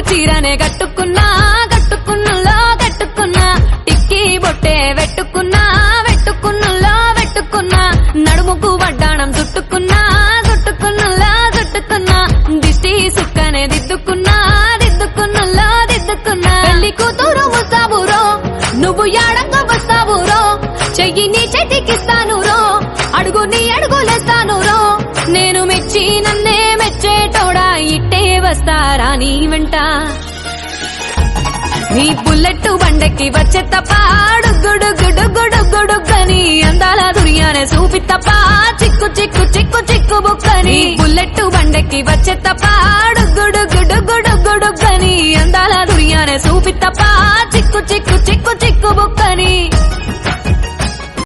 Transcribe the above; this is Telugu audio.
చీరనే కట్టుకున్నా కట్టుకున్నలో కట్టుకున్నా టిక్కీ బొట్టే వెట్టుకున్నా వెట్టుకున్నలో వెట్టుకున్నా నడుముకు వడ్డాణం చుట్టుకున్నా చుట్టుకున్నలో చుట్టుకున్నా దిష్టి సుక్కనే దిద్దుకున్నా దిద్దుకున్నలో దిద్దుకున్నా పెళ్లి కూతురు ముస్తాబురో నువ్వు యాడంగా వస్తావురో చెయ్యి నీ చేతికిస్తాను రో అడుగు నీ అడుగులేస్తాను రో నేను మెచ్చి నన్నే మెచ్చేటోడా ఇట్టే వస్తారా నీ వెంట నీ బుల్లెట్ బండెక్కి వచ్చే తప్ప గుడుగుడుగుడుగుడుగుడుగని అందాల దుర్యానే చూపి తప్ప చిక్కు చిక్కు చిక్కు చిక్కు బుక్కని బుల్లెట్ బండెక్కి వచ్చే తప్ప గుడుగుడుగుడుగుడుగని అందాల దుర్యానే చూపి తప్ప చిక్కు చిక్కు చిక్కు చిక్కు బుక్కని